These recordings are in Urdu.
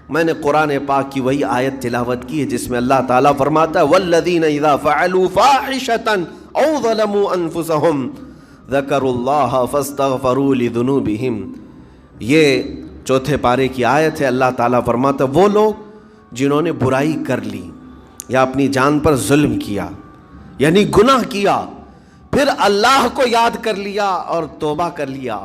میں نے قرآن پاک کی وہی آیت تلاوت کی ہے جس میں اللہ تعالیٰ فرماتا ہے والذین اذا فعلوا فاحشۃ او ظلموا انفسهم ذکروا اللہ فاستغفروا لذنوبہم. یہ چوتھے پارے کی آیت ہے. اللہ تعالیٰ فرماتا ہے وہ لوگ جنہوں نے برائی کر لی یا اپنی جان پر ظلم کیا یعنی گناہ کیا، پھر اللہ کو یاد کر لیا اور توبہ کر لیا.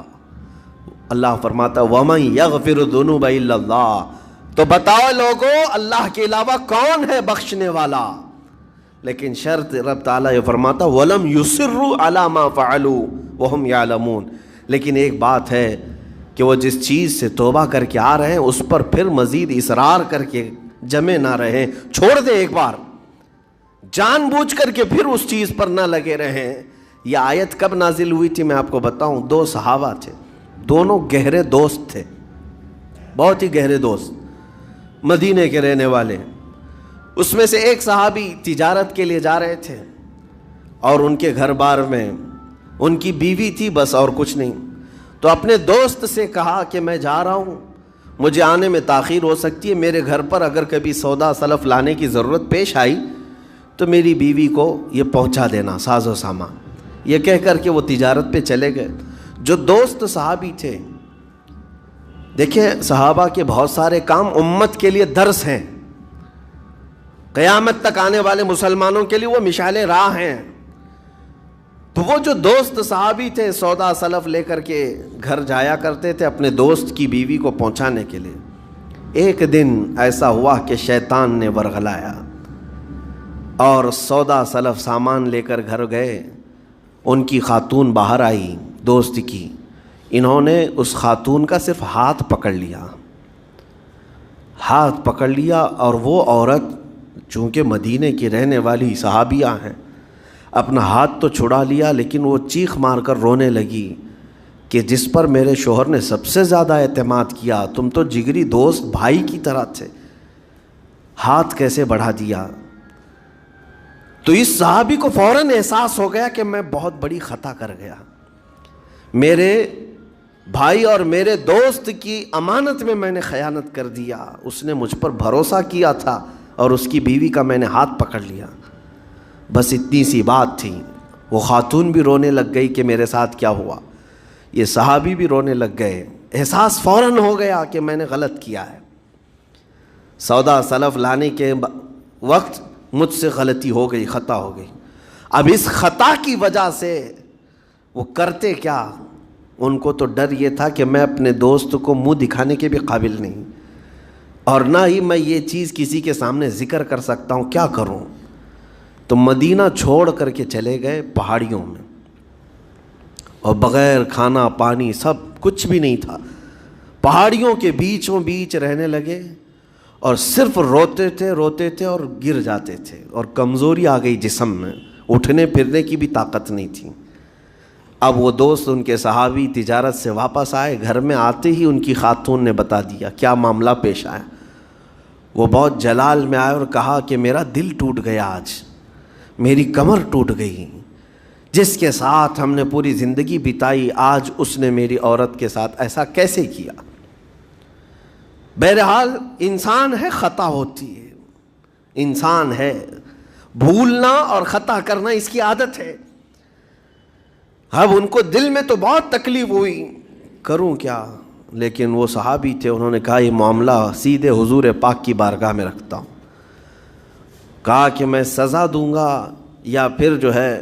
اللہ فرماتا وَمَن يَغْفِرُ الذُّنُوبَ إِلَّا اللَّهُ، تو بتاؤ لوگوں اللہ کے علاوہ کون ہے بخشنے والا. لیکن شرط رب تعالیٰ یہ فرماتا وَلَمْ يُصِرُّوا عَلَى مَا فَعَلُوا وَهُمْ يَعْلَمُونَ. لیکن ایک بات ہے کہ وہ جس چیز سے توبہ کر کے آ رہے ہیں اس پر پھر مزید اصرار کر کے جمے نہ رہیں، چھوڑ دیں ایک بار، جان بوجھ کر کے پھر اس چیز پر نہ لگے رہیں. یہ آیت کب نازل ہوئی تھی میں آپ کو بتاؤں. دو صحابہ تھے، دونوں گہرے دوست تھے، بہت ہی گہرے دوست، مدینے کے رہنے والے. اس میں سے ایک صحابی تجارت کے لیے جا رہے تھے اور ان کے گھر بار میں ان کی بیوی تھی بس اور کچھ نہیں. تو اپنے دوست سے کہا کہ میں جا رہا ہوں، مجھے آنے میں تاخیر ہو سکتی ہے، میرے گھر پر اگر کبھی سودا سلف لانے کی ضرورت پیش آئی تو میری بیوی کو یہ پہنچا دینا ساز و سامان. یہ کہہ کر کے وہ تجارت پہ چلے گئے. جو دوست صحابی تھے، دیکھیں صحابہ کے بہت سارے کام امت کے لیے درس ہیں، قیامت تک آنے والے مسلمانوں کے لیے وہ مشعل راہ ہیں. تو وہ جو دوست صحابی تھے سودا سلف لے کر کے گھر جایا کرتے تھے اپنے دوست کی بیوی کو پہنچانے کے لیے. ایک دن ایسا ہوا کہ شیطان نے ورغلایا اور سودا سلف سامان لے کر گھر گئے. ان کی خاتون باہر آئی دوست کی، انہوں نے اس خاتون کا صرف ہاتھ پکڑ لیا اور وہ عورت چونکہ مدینے کی رہنے والی صحابیہ ہیں اپنا ہاتھ تو چھڑا لیا لیکن وہ چیخ مار کر رونے لگی کہ جس پر میرے شوہر نے سب سے زیادہ اعتماد کیا، تم تو جگری دوست بھائی کی طرح تھے، ہاتھ کیسے بڑھا دیا. تو اس صحابی کو فوراً احساس ہو گیا کہ میں بہت بڑی خطا کر گیا، میرے بھائی اور میرے دوست کی امانت میں نے خیانت کر دیا. اس نے مجھ پر بھروسہ کیا تھا اور اس کی بیوی کا میں نے ہاتھ پکڑ لیا. بس اتنی سی بات تھی. وہ خاتون بھی رونے لگ گئی کہ میرے ساتھ کیا ہوا، یہ صحابی بھی رونے لگ گئے. احساس فوراً ہو گیا کہ میں نے غلط کیا ہے، سودا سلف لانے کے وقت مجھ سے غلطی ہو گئی، خطا ہو گئی. اب اس خطا کی وجہ سے وہ کرتے کیا، ان کو تو ڈر یہ تھا کہ میں اپنے دوست کو منہ دکھانے کے بھی قابل نہیں اور نہ ہی میں یہ چیز کسی کے سامنے ذکر کر سکتا ہوں، کیا کروں. تو مدینہ چھوڑ کر کے چلے گئے پہاڑیوں میں اور بغیر کھانا پانی سب کچھ بھی نہیں تھا، پہاڑیوں کے بیچوں بیچ رہنے لگے اور صرف روتے تھے اور گر جاتے تھے اور کمزوری آ گئی جسم میں، اٹھنے پھرنے کی بھی طاقت نہیں تھی. اب وہ دوست ان کے صحابی تجارت سے واپس آئے، گھر میں آتے ہی ان کی خاتون نے بتا دیا کیا معاملہ پیش آیا. وہ بہت جلال میں آئے اور کہا کہ میرا دل ٹوٹ گیا، آج میری کمر ٹوٹ گئی، جس کے ساتھ ہم نے پوری زندگی بتائی آج اس نے میری عورت کے ساتھ ایسا کیسے کیا. بہرحال انسان ہے، خطا ہوتی ہے، انسان ہے، بھولنا اور خطا کرنا اس کی عادت ہے. اب ان کو دل میں تو بہت تکلیف ہوئی، کروں کیا. لیکن وہ صحابی تھے، انہوں نے کہا یہ معاملہ سیدھے حضور پاک کی بارگاہ میں رکھتا ہوں. کہا کہ میں سزا دوں گا یا پھر جو ہے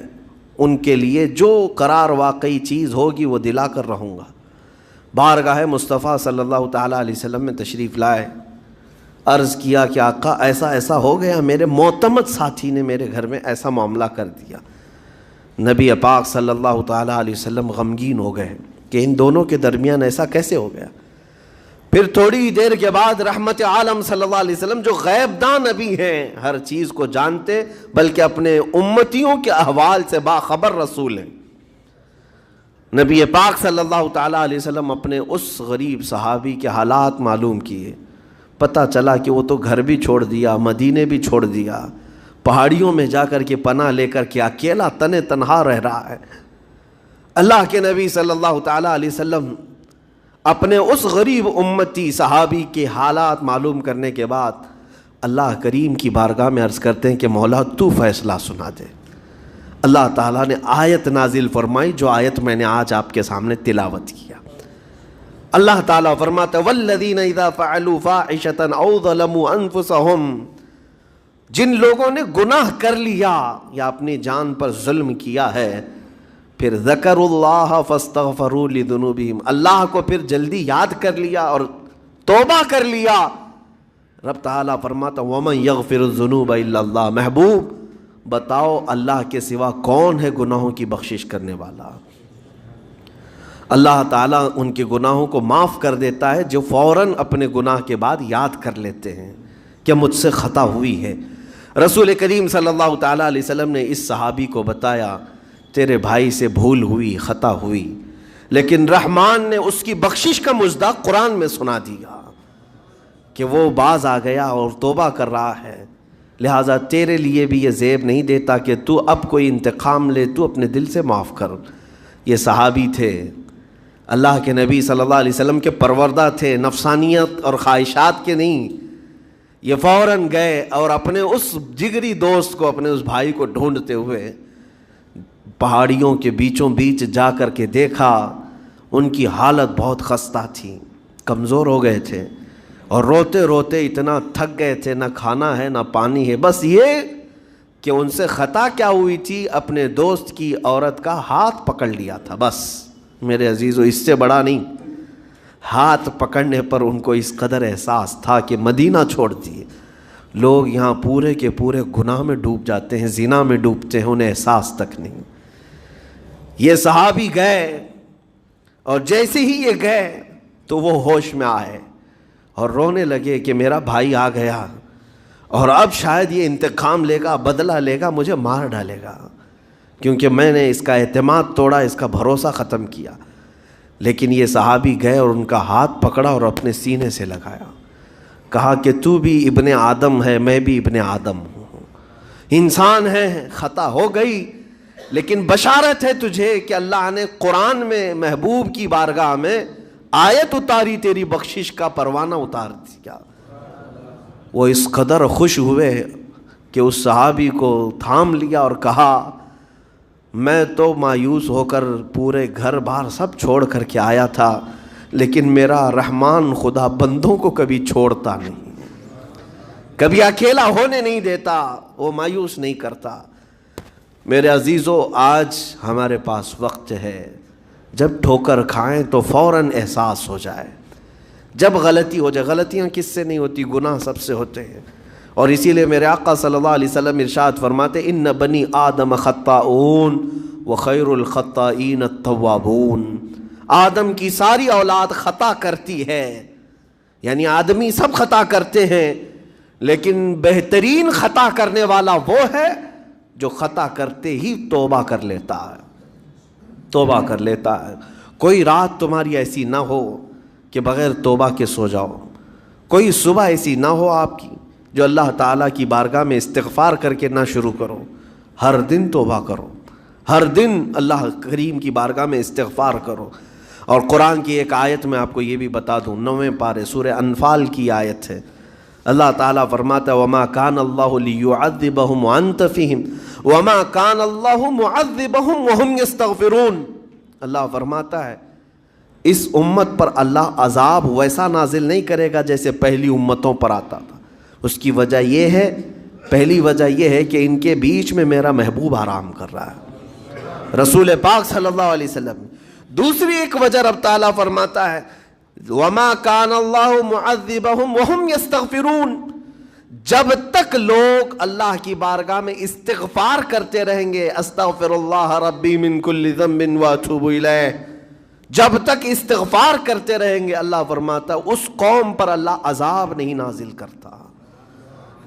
ان کے لیے جو قرار واقعی چیز ہوگی وہ دلا کر رہوں گا. بارگاہ مصطفیٰ صلی اللہ تعالیٰ علیہ وسلم میں تشریف لائے، عرض کیا کہ آقا ایسا ایسا ہو گیا، میرے معتمد ساتھی نے میرے گھر میں ایسا معاملہ کر دیا. نبی پاک صلی اللہ تعالیٰ علیہ وسلم غمگین ہو گئے کہ ان دونوں کے درمیان ایسا کیسے ہو گیا. پھر تھوڑی دیر کے بعد رحمت عالم صلی اللہ علیہ وسلم جو غیب داں نبی ہیں، ہر چیز کو جانتے بلکہ اپنے امتیوں کے احوال سے باخبر رسول ہیں، نبی پاک صلی اللہ تعالیٰ علیہ وسلم اپنے اس غریب صحابی کے حالات معلوم کیے. پتہ چلا کہ وہ تو گھر بھی چھوڑ دیا، مدینے بھی چھوڑ دیا، پہاڑیوں میں جا کر کے پناہ لے کر کے اکیلا تنہا رہ رہا ہے. اللہ کے نبی صلی اللہ تعالیٰ علیہ وسلم اپنے اس غریب امتی صحابی کے حالات معلوم کرنے کے بعد اللہ کریم کی بارگاہ میں عرض کرتے ہیں کہ مولا تو فیصلہ سنا دے۔ اللہ تعالیٰ نے آیت نازل فرمائی، جو آیت میں نے آج آپ کے سامنے تلاوت کیا۔ اللہ تعالیٰ فرماتا ہے وَالَّذِينَ إِذَا فَعَلُوا فَاحِشَةً أَوْ ظَلَمُوا أَنفُسَهُمْ، جن لوگوں نے گناہ کر لیا یا اپنی جان پر ظلم کیا ہے، پھر ذکروا اللہ فاستغفروا لذنوبہم، اللہ کو پھر جلدی یاد کر لیا اور توبہ کر لیا، رب تعالیٰ فرماتا وَمَن يَغْفِرُ الذُّنُوبَ إِلَّا اللَّهُ، محبوب بتاؤ اللہ کے سوا کون ہے گناہوں کی بخشش کرنے والا؟ اللہ تعالیٰ ان کے گناہوں کو معاف کر دیتا ہے جو فوراً اپنے گناہ کے بعد یاد کر لیتے ہیں کہ مجھ سے خطا ہوئی ہے۔ رسول کریم صلی اللہ تعالیٰ علیہ وسلم نے اس صحابی کو بتایا تیرے بھائی سے بھول ہوئی، خطا ہوئی، لیکن رحمان نے اس کی بخشش کا مصداق قرآن میں سنا دیا کہ وہ باز آ گیا اور توبہ کر رہا ہے، لہٰذا تیرے لیے بھی یہ زیب نہیں دیتا کہ تو اب کوئی انتقام لے، تو اپنے دل سے معاف کر۔ یہ صحابی تھے، اللہ کے نبی صلی اللہ علیہ وسلم کے پروردہ تھے، نفسانیت اور خواہشات کے نہیں۔ یہ فوراً گئے اور اپنے اس جگری دوست کو، اپنے اس بھائی کو ڈھونڈتے ہوئے پہاڑیوں کے بیچوں بیچ جا کر کے دیکھا، ان کی حالت بہت خستہ تھی، کمزور ہو گئے تھے اور روتے روتے اتنا تھک گئے تھے، نہ کھانا ہے نہ پانی ہے، بس یہ کہ ان سے خطا کیا ہوئی تھی، اپنے دوست کی عورت کا ہاتھ پکڑ لیا تھا، بس میرے عزیزو اس سے بڑا نہیں۔ ہاتھ پکڑنے پر ان کو اس قدر احساس تھا کہ مدینہ چھوڑ دیے، لوگ یہاں پورے کے پورے گناہ میں ڈوب جاتے ہیں، زنا میں ڈوبتے ہیں، انہیں احساس تک نہیں۔ یہ صحابی گئے اور جیسے ہی یہ گئے تو وہ ہوش میں آئے اور رونے لگے کہ میرا بھائی آ گیا اور اب شاید یہ انتقام لے گا، بدلہ لے گا، مجھے مار ڈالے گا، کیونکہ میں نے اس کا اعتماد توڑا، اس کا بھروسہ ختم کیا۔ لیکن یہ صحابی گئے اور ان کا ہاتھ پکڑا اور اپنے سینے سے لگایا، کہا کہ تو بھی ابن آدم ہے، میں بھی ابن آدم ہوں، انسان ہے، خطا ہو گئی، لیکن بشارت ہے تجھے کہ اللہ نے قرآن میں محبوب کی بارگاہ میں آیت اتاری، تیری بخشش کا پروانہ اتار دیا۔ وہ اس قدر خوش ہوئے کہ اس صحابی کو تھام لیا اور کہا میں تو مایوس ہو کر پورے گھر بار سب چھوڑ کر کے آیا تھا، لیکن میرا رحمان خدا بندوں کو کبھی چھوڑتا نہیں، کبھی اکیلا ہونے نہیں دیتا، وہ مایوس نہیں کرتا۔ میرے عزیزو، آج ہمارے پاس وقت ہے، جب ٹھوکر کھائیں تو فوراً احساس ہو جائے، جب غلطی ہو جائے، غلطیاں کس سے نہیں ہوتی، گناہ سب سے ہوتے ہیں، اور اسی لیے میرے آقا صلی اللہ علیہ وسلم ارشاد فرماتے ان بنی آدم خطاؤون وخیر الخطائین التوابون، آدم کی ساری اولاد خطا کرتی ہے، یعنی آدمی سب خطا کرتے ہیں، لیکن بہترین خطا کرنے والا وہ ہے جو خطا کرتے ہی توبہ کر لیتا ہے، توبہ کر لیتا ہے۔ کوئی رات تمہاری ایسی نہ ہو کہ بغیر توبہ کے سو جاؤ، کوئی صبح ایسی نہ ہو آپ کی جو اللہ تعالیٰ کی بارگاہ میں استغفار کر کے نہ شروع کرو، ہر دن توبہ کرو، ہر دن اللہ کریم کی بارگاہ میں استغفار کرو۔ اور قرآن کی ایک آیت میں آپ کو یہ بھی بتا دوں، 9ویں پارے سورہ انفال کی آیت ہے، اللہ تعالیٰ فرماتا ہے وَمَا كَانَ اللَّهُ لِيُعَذِّبَهُمْ وَأَنْتَ فِيهِمْ وَمَا كَانَ اللَّهُ مُعَذِّبَهُمْ وَهُمْ يَسْتَغْفِرُونَ۔ اللہ فرماتا ہے اس امت پر اللہ عذاب ویسا نازل نہیں کرے گا جیسے پہلی امتوں پر آتا تھا۔ اس کی وجہ یہ ہے، پہلی وجہ یہ ہے کہ ان کے بیچ میں میرا محبوب آرام کر رہا ہے، رسول پاک صلی اللہ علیہ وسلم۔ دوسری ایک وجہ رب تعالیٰ فرماتا ہے وَمَا كَانَ اللَّهُ مُعَذِّبَهُمْ وَهُمْ يَسْتَغْفِرُونَ، جب تک لوگ اللہ کی بارگاہ میں استغفار کرتے رہیں گے، استغفر اللہ ربی من کل ذنب واتوب الیہ، جب تک استغفار کرتے رہیں گے، اللہ فرماتا ہے اس قوم پر اللہ عذاب نہیں نازل کرتا۔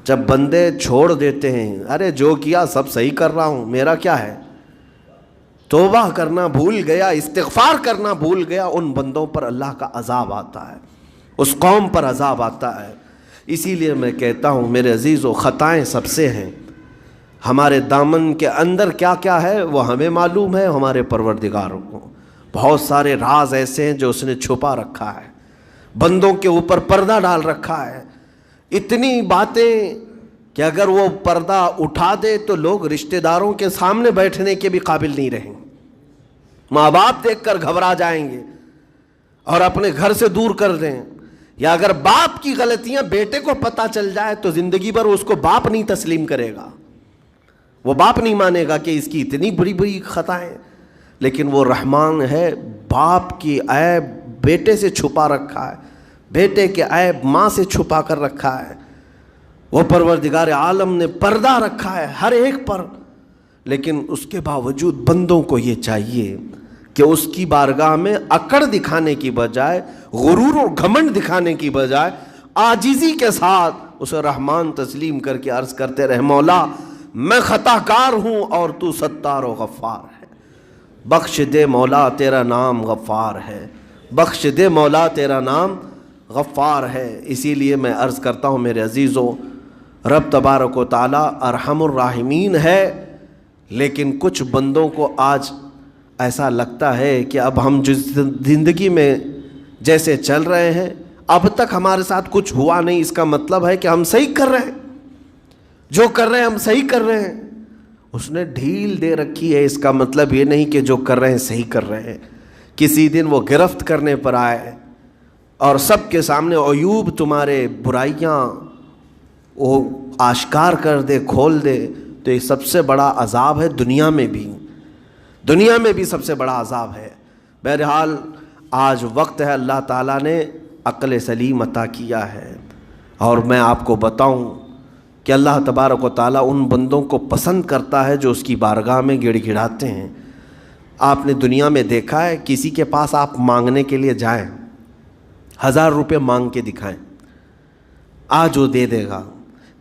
جب بندے چھوڑ دیتے ہیں، ارے جو کیا سب صحیح کر رہا ہوں، میرا کیا ہے، توبہ کرنا بھول گیا، استغفار کرنا بھول گیا، ان بندوں پر اللہ کا عذاب آتا ہے، اس قوم پر عذاب آتا ہے۔ اسی لیے میں کہتا ہوں میرے عزیزو، خطائیں سب سے ہیں، ہمارے دامن کے اندر کیا کیا ہے وہ ہمیں معلوم ہے، ہمارے پروردگار کو، بہت سارے راز ایسے ہیں جو اس نے چھپا رکھا ہے، بندوں کے اوپر پردہ ڈال رکھا ہے، اتنی باتیں کہ اگر وہ پردہ اٹھا دے تو لوگ رشتہ داروں کے سامنے بیٹھنے کے بھی قابل نہیں رہیں گے، ماں باپ دیکھ کر گھبرا جائیں گے اور اپنے گھر سے دور کر دیں، یا اگر باپ کی غلطیاں بیٹے کو پتہ چل جائے تو زندگی بھر اس کو باپ نہیں تسلیم کرے گا، وہ باپ نہیں مانے گا کہ اس کی اتنی بڑی بڑی خطائیں، لیکن وہ رحمان ہے، باپ کی عیب بیٹے سے چھپا رکھا ہے، بیٹے کے عیب ماں سے چھپا کر رکھا ہے، وہ پروردگار عالم نے پردہ رکھا ہے ہر ایک پر، لیکن اس کے باوجود بندوں کو یہ چاہیے کہ اس کی بارگاہ میں اکڑ دکھانے کی بجائے، غرور و گھمنڈ دکھانے کی بجائے عاجزی کے ساتھ اسے رحمان تسلیم کر کے عرض کرتے رہے، مولا میں خطا کار ہوں اور تو ستار و غفار ہے، بخش دے مولا تیرا نام غفار ہے، بخش دے مولا تیرا نام غفار ہے۔ اسی لیے میں عرض کرتا ہوں میرے عزیزوں، رب تبارک و تعالی ارحم الراحمین ہے، لیکن کچھ بندوں کو آج ایسا لگتا ہے کہ اب ہم جس زندگی میں جیسے چل رہے ہیں اب تک ہمارے ساتھ کچھ ہوا نہیں، اس کا مطلب ہے کہ ہم صحیح کر رہے ہیں، جو کر رہے ہیں ہم صحیح کر رہے ہیں۔ اس نے ڈھیل دے رکھی ہے، اس کا مطلب یہ نہیں کہ جو کر رہے ہیں صحیح کر رہے ہیں۔ کسی دن وہ گرفت کرنے پر آئے اور سب کے سامنے عیوب تمہارے برائیاں وہ آشکار کر دے، کھول دے، تو یہ سب سے بڑا عذاب ہے، دنیا میں بھی سب سے بڑا عذاب ہے۔ بہرحال آج وقت ہے، اللہ تعالیٰ نے عقل سلیم عطا کیا ہے، اور میں آپ کو بتاؤں کہ اللہ تبارک و تعالیٰ ان بندوں کو پسند کرتا ہے جو اس کی بارگاہ میں گڑ گڑاتے ہیں۔ آپ نے دنیا میں دیکھا ہے، کسی کے پاس آپ مانگنے کے لیے جائیں، 1000 روپے مانگ کے دکھائیں، آج وہ دے دے گا،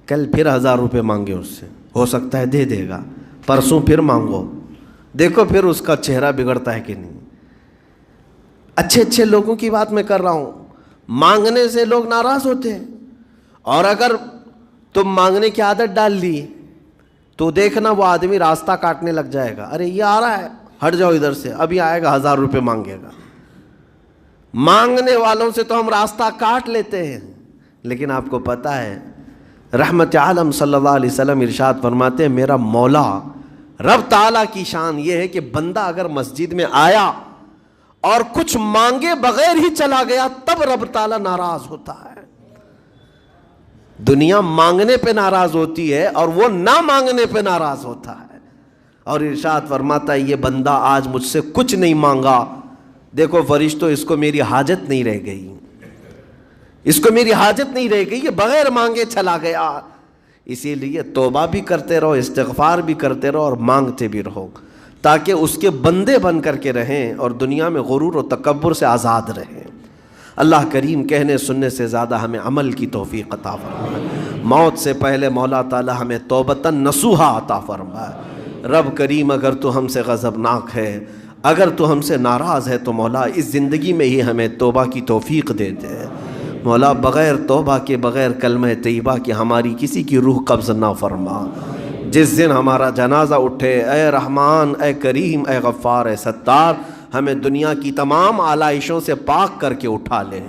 کل پھر 1000 روپے مانگے اس سے، ہو سکتا ہے دے دے گا، پرسوں پھر مانگو، دیکھو پھر اس کا چہرہ بگڑتا ہے کہ نہیں۔ اچھے لوگوں کی بات میں کر رہا ہوں، مانگنے سے لوگ ناراض ہوتے ہیں، اور اگر تم مانگنے کی عادت ڈال لی تو دیکھنا وہ آدمی راستہ کاٹنے لگ جائے گا، ارے یہ آ رہا ہے ہٹ جاؤ ادھر سے، ابھی آئے گا 1000 روپے مانگے گا۔ مانگنے والوں سے تو ہم راستہ کاٹ لیتے ہیں، لیکن آپ کو پتہ ہے رحمت عالم صلی اللہ علیہ وسلم ارشاد فرماتے ہیں، میرا مولا رب تعالیٰ کی شان یہ ہے کہ بندہ اگر مسجد میں آیا اور کچھ مانگے بغیر ہی چلا گیا تب رب تعالیٰ ناراض ہوتا ہے۔ دنیا مانگنے پہ ناراض ہوتی ہے اور وہ نہ مانگنے پہ ناراض ہوتا ہے، اور ارشاد فرماتا ہے یہ بندہ آج مجھ سے کچھ نہیں مانگا، دیکھو فرشتوں اس کو میری حاجت نہیں رہ گئی، اس کو میری حاجت نہیں رہ گئی، یہ بغیر مانگے چلا گیا۔ اسی لیے توبہ بھی کرتے رہو، استغفار بھی کرتے رہو، اور مانگتے بھی رہو، تاکہ اس کے بندے بن کر کے رہیں اور دنیا میں غرور و تکبر سے آزاد رہیں۔ اللہ کریم کہنے سننے سے زیادہ ہمیں عمل کی توفیق عطا فرمائے، موت سے پہلے مولا تعالی ہمیں توبتاً نصوحا عطا فرمائے۔ رب کریم اگر تو ہم سے غضبناک ہے، اگر تو ہم سے ناراض ہے تو مولا اس زندگی میں ہی ہمیں توبہ کی توفیق دے دے۔ مولا بغیر توبہ کے، بغیر کلمہ طیبہ کے ہماری کسی کی روح قبض نہ فرما۔ جس دن ہمارا جنازہ اٹھے، اے رحمان، اے کریم، اے غفار، اے ستار، ہمیں دنیا کی تمام آلائشوں سے پاک کر کے اٹھا لے۔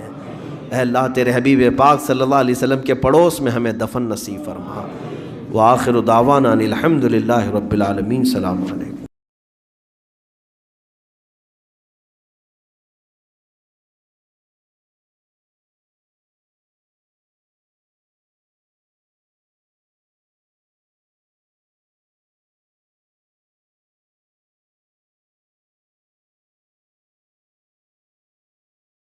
اے اللہ تیرے حبیب پاک صلی اللہ علیہ وسلم کے پڑوس میں ہمیں دفن نصیب فرما۔ وآخر دعوانا ان الحمد للہ رب العالمین۔ سلام علیکم۔